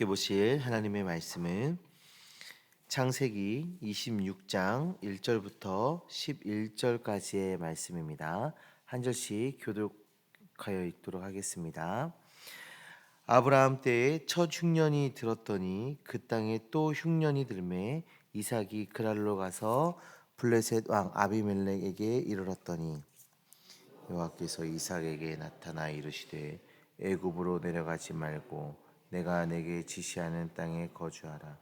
함께 보실 하나님의 말씀은 창세기 26장 1절부터 11절까지의 말씀입니다. 한 절씩 교독하여 읽도록 하겠습니다. 아브라함 때에 첫 흉년이 들었더니 그 땅에 또 흉년이 들매 이삭이 그랄로 가서 블레셋 왕 아비멜렉에게 이르렀더니 여호와께서 이삭에게 나타나 이르시되 애굽으로 내려가지 말고 내가 내게 지시하는 땅에 거주하라.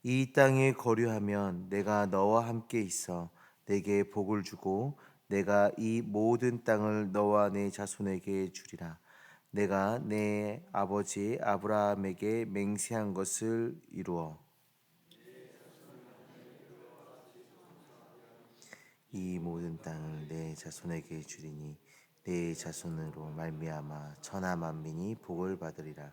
이 땅에 거류하면 내가 너와 함께 있어 내게 복을 주고 내가 이 모든 땅을 너와 내 자손에게 주리라. 내가 내 아버지 아브라함에게 맹세한 것을 이루어 이 모든 땅을 내 자손에게 주리니 내 자손으로 말미암아 천하 만민이 복을 받으리라.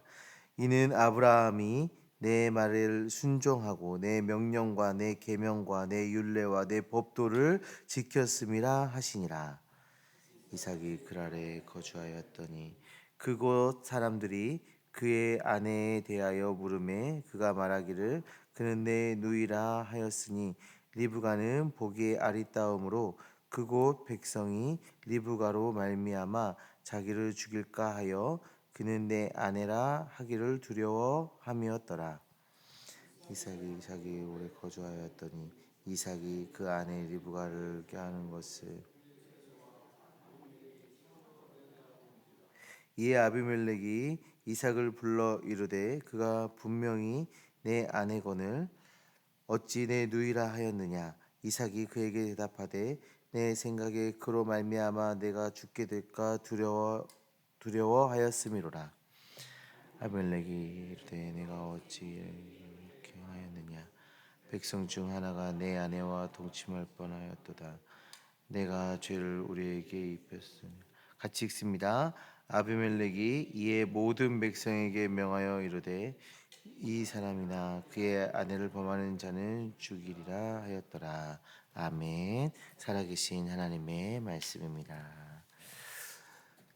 이는 아브라함이 내 말을 순종하고 내 명령과 내 계명과 내 율례와 내 법도를 지켰음이라 하시니라. 이삭이 그랄에 거주하였더니 그곳 사람들이 그의 아내에 대하여 물음에 그가 말하기를 그는 내 누이라 하였으니 리브가는 보기에 아리따움으로 그곳 백성이 리브가로 말미암아 자기를 죽일까 하여 그는 내 아내라 하기를 두려워함이었더라. 이삭이 자기 오래 거주하였더니 이삭이 그 아내 리브가를 꾀하는 것을 이에 아비멜렉이 이삭을 불러 이르되 그가 분명히 내 아내거늘 어찌 내 누이라 하였느냐. 이삭이 그에게 대답하되 내 생각에 그로 말미암아 내가 죽게 될까 두려워하였음이로라. 아비멜렉이 이르되 내가 어찌 이렇게 하였느냐. 백성 중 하나가 내 아내와 동침할 뻔하였도다. 내가 죄를 우리에게 입혔으니 같이 읽습니다. 아비멜렉이 이에 모든 백성에게 명하여 이르되 이 사람이나 그의 아내를 범하는 자는 죽이리라 하였더라. 아멘. 살아계신 하나님의 말씀입니다.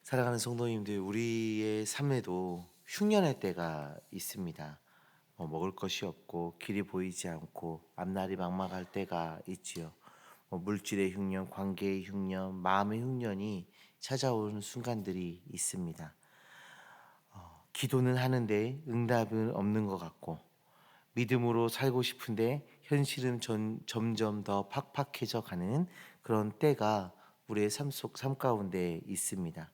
사랑하는 성도님들, 우리의 삶에도 흉년의 때가 있습니다. 먹을 것이 없고 길이 보이지 않고 앞날이 막막할 때가 있지요. 물질의 흉년, 관계의 흉년, 마음의 흉년이 찾아오는 순간들이 있습니다. 기도는 하는데 응답은 없는 것 같고 믿음으로 살고 싶은데 현실은 점점 더 팍팍해져 가는 그런 때가 우리의 삶 가운데 있습니다.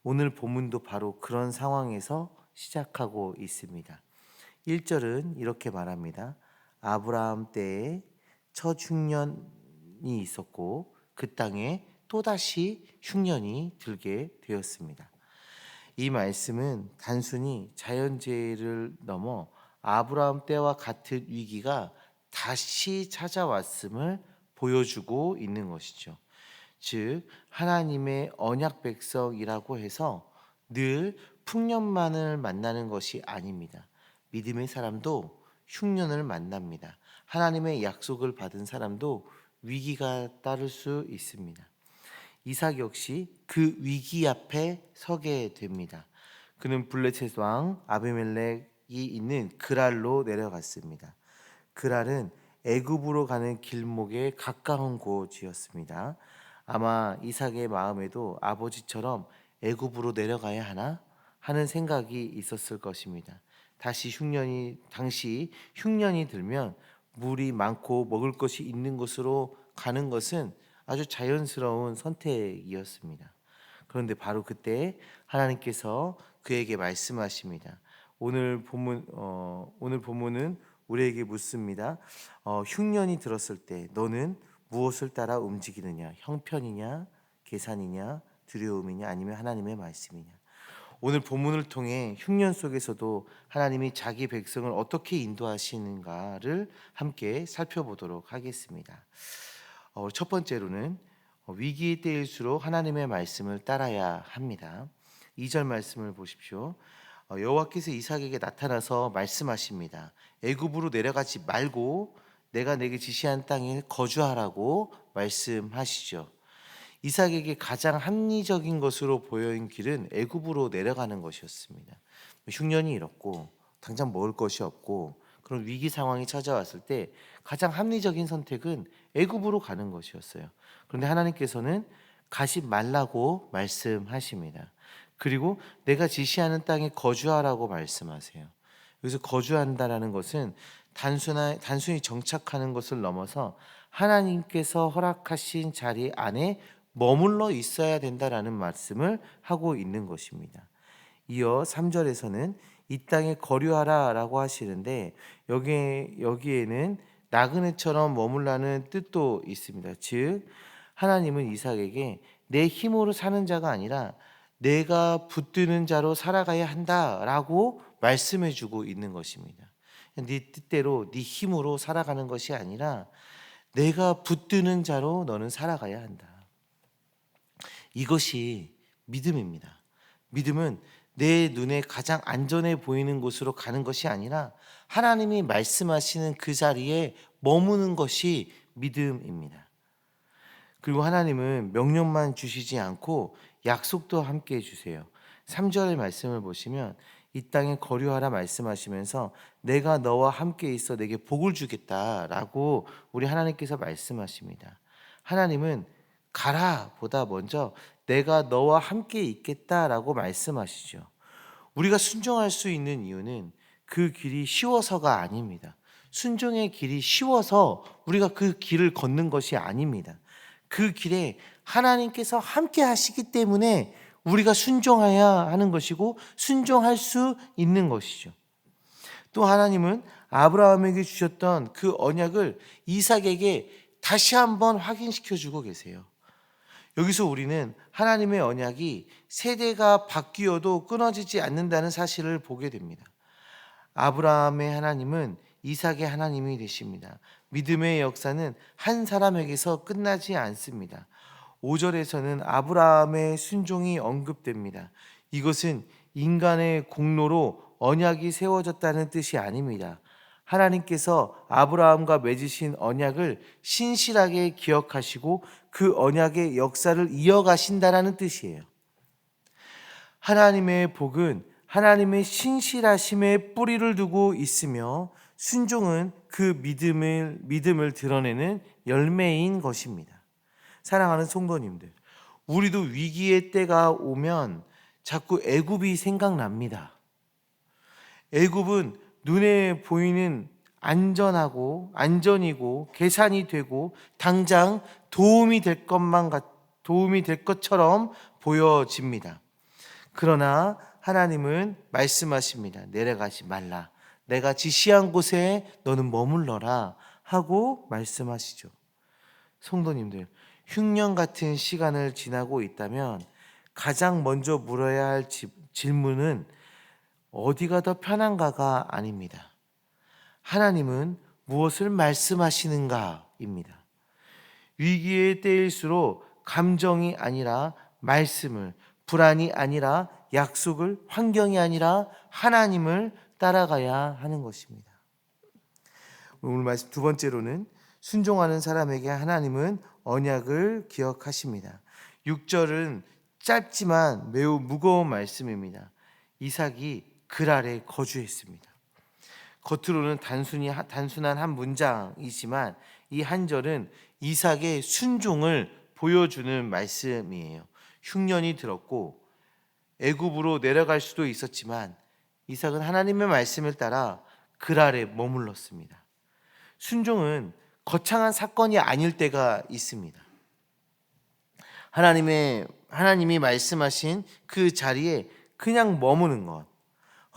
오늘 본문도 바로 그런 상황에서 시작하고 있습니다. 1절은 이렇게 말합니다. 아브라함 때에 첫 흉년이 있었고 그 땅에 또다시 흉년이 들게 되었습니다. 이 말씀은 단순히 자연재해를 넘어 아브라함 때와 같은 위기가 다시 찾아왔음을 보여주고 있는 것이죠. 즉 하나님의 언약 백성이라고 해서 늘 풍년만을 만나는 것이 아닙니다. 믿음의 사람도 흉년을 만납니다. 하나님의 약속을 받은 사람도 위기가 따를 수 있습니다. 이삭 역시 그 위기 앞에 서게 됩니다. 그는 블레셋 왕 아비멜렉이 있는 그랄로 내려갔습니다. 그랄은 애굽으로 가는 길목에 가까운 곳이었습니다. 아마 이삭의 마음에도 아버지처럼 애굽으로 내려가야 하나 하는 생각이 있었을 것입니다. 당시 흉년이 들면 물이 많고 먹을 것이 있는 곳으로 가는 것은 아주 자연스러운 선택이었습니다. 그런데 바로 그때 하나님께서 그에게 말씀하십니다. 오늘 본문은 우리에게 묻습니다. 흉년이 들었을 때 너는 무엇을 따라 움직이느냐? 형편이냐, 계산이냐, 두려움이냐, 아니면 하나님의 말씀이냐? 오늘 본문을 통해 흉년 속에서도 하나님이 자기 백성을 어떻게 인도하시는가를 함께 살펴보도록 하겠습니다. 첫 번째로는 위기의 때일수록 하나님의 말씀을 따라야 합니다. 2절 말씀을 보십시오. 여호와께서 이삭에게 나타나서 말씀하십니다. 애굽으로 내려가지 말고 내가 내게 지시한 땅에 거주하라고 말씀하시죠. 이삭에게 가장 합리적인 것으로 보여진 길은 애굽으로 내려가는 것이었습니다. 흉년이 일었고 당장 먹을 것이 없고 그런 위기 상황이 찾아왔을 때 가장 합리적인 선택은 애굽으로 가는 것이었어요. 그런데 하나님께서는 가지 말라고 말씀하십니다. 그리고 내가 지시하는 땅에 거주하라고 말씀하세요. 여기서 거주한다라는 것은 단순히 정착하는 것을 넘어서 하나님께서 허락하신 자리 안에 머물러 있어야 된다라는 말씀을 하고 있는 것입니다. 이어 3절에서는 이 땅에 거류하라라고 하시는데 여기에는 나그네처럼 머물라는 뜻도 있습니다. 즉 하나님은 이삭에게 내 힘으로 사는 자가 아니라 내가 붙드는 자로 살아가야 한다라고 말씀해 주고 있는 것입니다. 네 뜻대로 네 힘으로 살아가는 것이 아니라 내가 붙드는 자로 너는 살아가야 한다. 이것이 믿음입니다. 믿음은 내 눈에 가장 안전해 보이는 곳으로 가는 것이 아니라 하나님이 말씀하시는 그 자리에 머무는 것이 믿음입니다. 그리고 하나님은 명령만 주시지 않고 약속도 함께 해주세요. 3절의 말씀을 보시면 이 땅에 거류하라 말씀하시면서 내가 너와 함께 있어 내게 복을 주겠다라고 우리 하나님께서 말씀하십니다. 하나님은 가라 보다 먼저 내가 너와 함께 있겠다라고 말씀하시죠. 우리가 순종할 수 있는 이유는 그 길이 쉬워서가 아닙니다. 순종의 길이 쉬워서 우리가 그 길을 걷는 것이 아닙니다. 그 길에 하나님께서 함께 하시기 때문에 우리가 순종해야 하는 것이고 순종할 수 있는 것이죠. 또 하나님은 아브라함에게 주셨던 그 언약을 이삭에게 다시 한번 확인시켜 주고 계세요. 여기서 우리는 하나님의 언약이 세대가 바뀌어도 끊어지지 않는다는 사실을 보게 됩니다. 아브라함의 하나님은 이삭의 하나님이 되십니다. 믿음의 역사는 한 사람에게서 끝나지 않습니다. 5절에서는 아브라함의 순종이 언급됩니다. 이것은 인간의 공로로 언약이 세워졌다는 뜻이 아닙니다. 하나님께서 아브라함과 맺으신 언약을 신실하게 기억하시고 그 언약의 역사를 이어가신다라는 뜻이에요. 하나님의 복은 하나님의 신실하심에 뿌리를 두고 있으며 순종은 그 믿음을 드러내는 열매인 것입니다. 사랑하는 성도님들, 우리도 위기의 때가 오면 자꾸 애굽이 생각납니다. 애굽은 눈에 보이는 안전이고 계산이 되고 당장 도움이 될 것처럼 보여집니다. 그러나 하나님은 말씀하십니다. 내려가지 말라. 내가 지시한 곳에 너는 머물러라 하고 말씀하시죠. 성도님들, 흉년 같은 시간을 지나고 있다면 가장 먼저 물어야 할 질문은 어디가 더 편한가가 아닙니다. 하나님은 무엇을 말씀하시는가입니다. 위기의 때일수록 감정이 아니라 말씀을, 불안이 아니라 약속을, 환경이 아니라 하나님을 따라가야 하는 것입니다. 오늘 말씀 두 번째로는 순종하는 사람에게 하나님은 언약을 기억하십니다. 6절은 짧지만 매우 무거운 말씀입니다. 이삭이 글 아래 거주했습니다. 겉으로는 단순한 한 문장이지만 이 한 절은 이삭의 순종을 보여주는 말씀이에요. 흉년이 들었고 애굽으로 내려갈 수도 있었지만 이삭은 하나님의 말씀을 따라 글 아래 머물렀습니다. 순종은 거창한 사건이 아닐 때가 있습니다. 하나님이 말씀하신 그 자리에 그냥 머무는 것,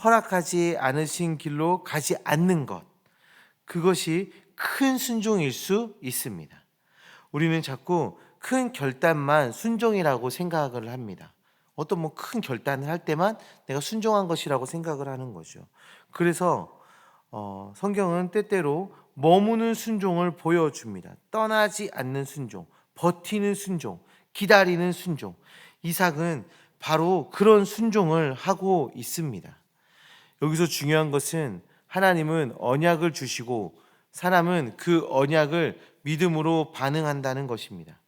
허락하지 않으신 길로 가지 않는 것, 그것이 큰 순종일 수 있습니다. 우리는 자꾸 큰 결단만 순종이라고 생각을 합니다. 어떤 큰 결단을 할 때만 내가 순종한 것이라고 생각을 하는 거죠. 그래서 성경은 때때로 머무는 순종을 보여줍니다. 떠나지 않는 순종, 버티는 순종, 기다리는 순종. 이삭은 바로 그런 순종을 하고 있습니다. 여기서 중요한 것은 하나님은 언약을 주시고 사람은 그 언약을 믿음으로 반응한다는 것입니다.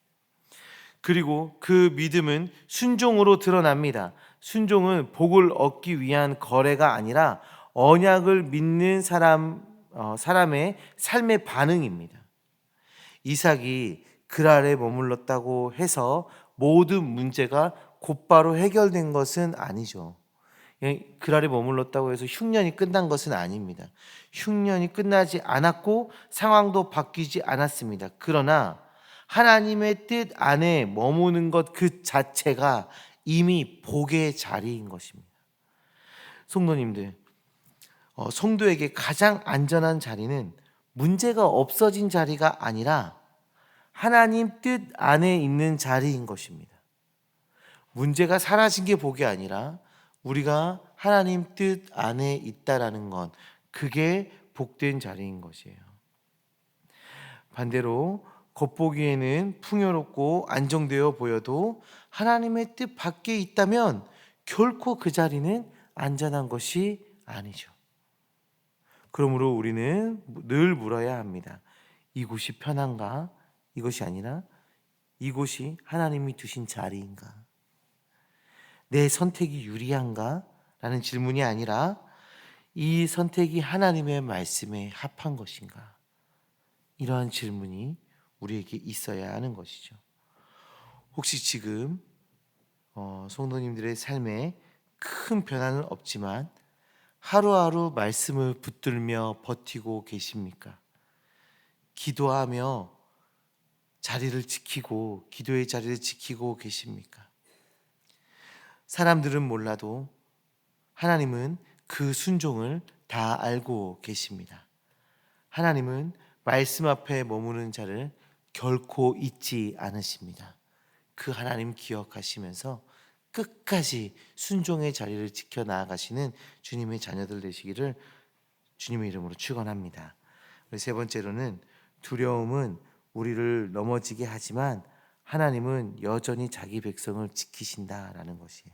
그리고 그 믿음은 순종으로 드러납니다. 순종은 복을 얻기 위한 거래가 아니라 언약을 믿는 사람의 삶의 반응입니다. 이삭이 그랄에 머물렀다고 해서 모든 문제가 곧바로 해결된 것은 아니죠. 그랄에 머물렀다고 해서 흉년이 끝난 것은 아닙니다. 흉년이 끝나지 않았고 상황도 바뀌지 않았습니다. 그러나 하나님의 뜻 안에 머무는 것 그 자체가 이미 복의 자리인 것입니다. 성도님들, 성도에게 가장 안전한 자리는 문제가 없어진 자리가 아니라 하나님 뜻 안에 있는 자리인 것입니다. 문제가 사라진 게 복이 아니라 우리가 하나님 뜻 안에 있다라는 건 그게 복된 자리인 것이에요. 반대로 겉보기에는 풍요롭고 안정되어 보여도 하나님의 뜻 밖에 있다면 결코 그 자리는 안전한 것이 아니죠. 그러므로 우리는 늘 물어야 합니다. 이곳이 편한가? 이것이 아니라 이곳이 하나님이 두신 자리인가? 내 선택이 유리한가? 라는 질문이 아니라 이 선택이 하나님의 말씀에 합한 것인가? 이러한 질문이 우리에게 있어야 하는 것이죠. 혹시 지금 성도님들의 삶에 큰 변화는 없지만 하루하루 말씀을 붙들며 버티고 계십니까? 기도하며 자리를 지키고 기도의 자리를 지키고 계십니까? 사람들은 몰라도 하나님은 그 순종을 다 알고 계십니다. 하나님은 말씀 앞에 머무는 자를 결코 잊지 않으십니다. 그 하나님 기억하시면서 끝까지 순종의 자리를 지켜 나아가시는 주님의 자녀들 되시기를 주님의 이름으로 축원합니다. 세 번째로는 두려움은 우리를 넘어지게 하지만 하나님은 여전히 자기 백성을 지키신다라는 것이에요.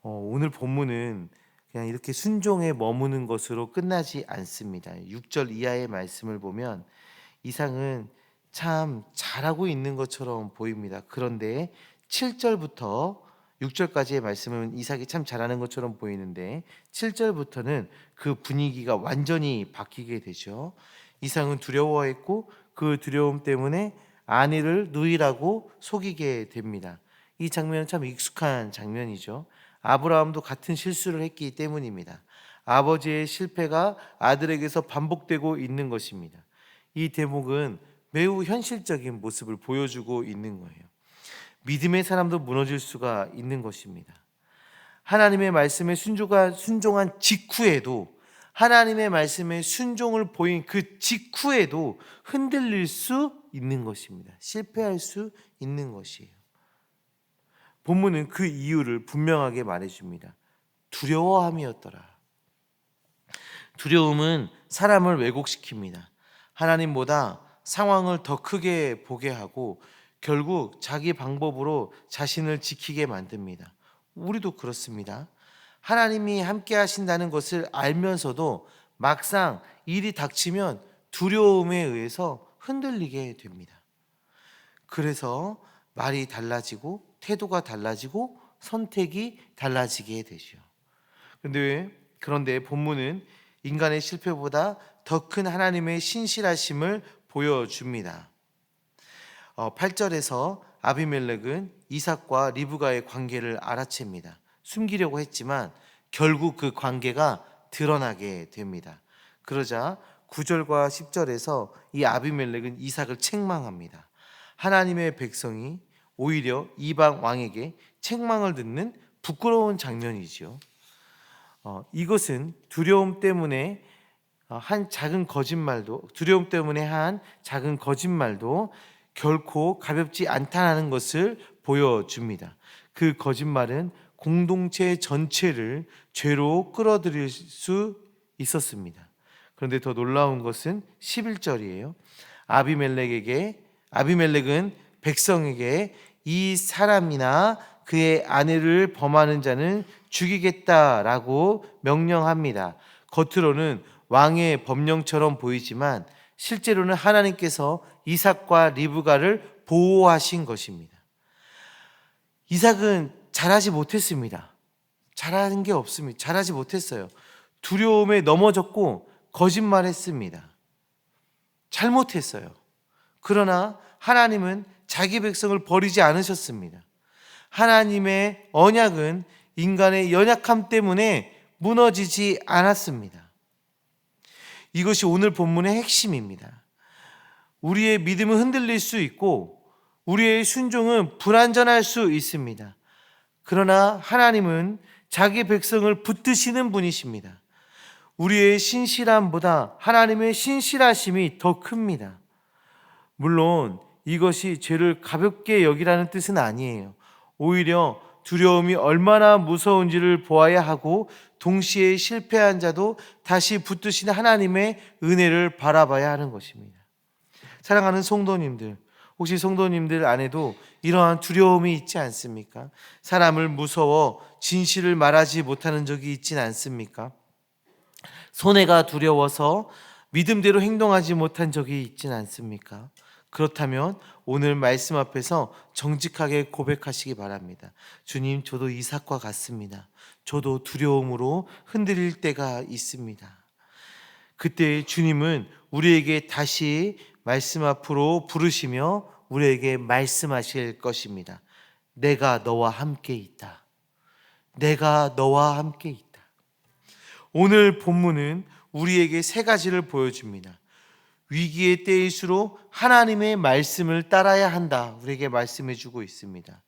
오늘 본문은 그냥 이렇게 순종에 머무는 것으로 끝나지 않습니다. 6절 이하의 말씀을 보면 이삭은 참 잘하고 있는 것처럼 보입니다. 그런데 7절부터 6절까지의 말씀은 이삭이 참 잘하는 것처럼 보이는데 7절부터는 그 분위기가 완전히 바뀌게 되죠. 이삭은 두려워했고 그 두려움 때문에 아내를 누이라고 속이게 됩니다. 이 장면은 참 익숙한 장면이죠. 아브라함도 같은 실수를 했기 때문입니다. 아버지의 실패가 아들에게서 반복되고 있는 것입니다. 이 대목은 매우 현실적인 모습을 보여주고 있는 거예요. 믿음의 사람도 무너질 수가 있는 것입니다. 하나님의 말씀에 순종한 직후에도 하나님의 말씀에 순종을 보인 그 직후에도 흔들릴 수 있는 것입니다. 실패할 수 있는 것이에요. 본문은 그 이유를 분명하게 말해줍니다. 두려워함이었더라. 두려움은 사람을 왜곡시킵니다. 하나님보다 상황을 더 크게 보게 하고 결국 자기 방법으로 자신을 지키게 만듭니다. 우리도 그렇습니다. 하나님이 함께 하신다는 것을 알면서도 막상 일이 닥치면 두려움에 의해서 흔들리게 됩니다. 그래서 말이 달라지고 태도가 달라지고 선택이 달라지게 되죠. 그런데 본문은 인간의 실패보다 더 큰 하나님의 신실하심을 보여줍니다. 8절에서 아비멜렉은 이삭과 리브가의 관계를 알아챕니다. 숨기려고 했지만 결국 그 관계가 드러나게 됩니다. 그러자 9절과 10절에서 이 아비멜렉은 이삭을 책망합니다. 하나님의 백성이 오히려 이방 왕에게 책망을 듣는 부끄러운 장면이지요. 이것은 두려움 때문에 한 작은 거짓말도 결코 가볍지 않다는 것을 보여줍니다. 그 거짓말은 공동체 전체를 죄로 끌어들일 수 있었습니다. 그런데 더 놀라운 것은 11절이에요. 아비멜렉은 백성에게 이 사람이나 그의 아내를 범하는 자는 죽이겠다라고 명령합니다. 겉으로는 왕의 법령처럼 보이지만 실제로는 하나님께서 이삭과 리브가를 보호하신 것입니다. 이삭은 잘하지 못했습니다. 잘하는 게 없습니다. 잘하지 못했어요. 두려움에 넘어졌고 거짓말했습니다. 잘못했어요. 그러나 하나님은 자기 백성을 버리지 않으셨습니다. 하나님의 언약은 인간의 연약함 때문에 무너지지 않았습니다. 이것이 오늘 본문의 핵심입니다. 우리의 믿음은 흔들릴 수 있고 우리의 순종은 불완전할 수 있습니다. 그러나 하나님은 자기 백성을 붙드시는 분이십니다. 우리의 신실함보다 하나님의 신실하심이 더 큽니다. 물론 이것이 죄를 가볍게 여기라는 뜻은 아니에요. 오히려 두려움이 얼마나 무서운지를 보아야 하고 동시에 실패한 자도 다시 붙드시는 하나님의 은혜를 바라봐야 하는 것입니다. 사랑하는 성도님들, 혹시 성도님들 안에도 이러한 두려움이 있지 않습니까? 사람을 무서워 진실을 말하지 못하는 적이 있진 않습니까? 손해가 두려워서 믿음대로 행동하지 못한 적이 있진 않습니까? 그렇다면 오늘 말씀 앞에서 정직하게 고백하시기 바랍니다. 주님, 저도 이삭과 같습니다. 저도 두려움으로 흔들릴 때가 있습니다. 그때 주님은 우리에게 다시 말씀 앞으로 부르시며 우리에게 말씀하실 것입니다. 내가 너와 함께 있다. 내가 너와 함께 있다. 오늘 본문은 우리에게 세 가지를 보여줍니다. 위기의 때일수록 하나님의 말씀을 따라야 한다. 우리에게 말씀해 주고 있습니다.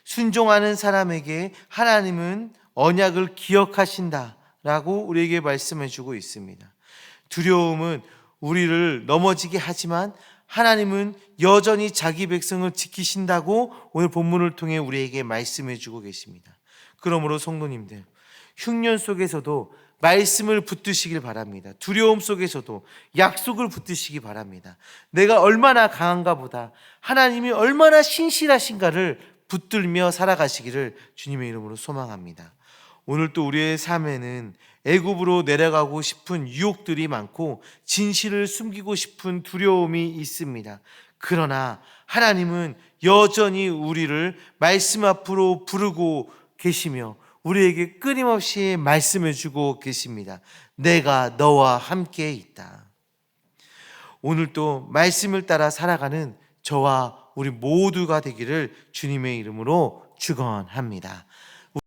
순종하는 사람에게 하나님은 언약을 기억하신다 라고 우리에게 말씀해 주고 있습니다. 두려움은 우리를 넘어지게 하지만 하나님은 여전히 자기 백성을 지키신다고 오늘 본문을 통해 우리에게 말씀해 주고 계십니다. 그러므로 성도님들, 흉년 속에서도 말씀을 붙드시길 바랍니다. 두려움 속에서도 약속을 붙드시기 바랍니다. 내가 얼마나 강한가 보다 하나님이 얼마나 신실하신가를 붙들며 살아가시기를 주님의 이름으로 소망합니다. 오늘 또 우리의 삶에는 애굽으로 내려가고 싶은 유혹들이 많고 진실을 숨기고 싶은 두려움이 있습니다. 그러나 하나님은 여전히 우리를 말씀 앞으로 부르고 계시며 우리에게 끊임없이 말씀해 주고 계십니다. 내가 너와 함께 있다. 오늘 또 말씀을 따라 살아가는 저와 우리 모두가 되기를 주님의 이름으로 축원합니다.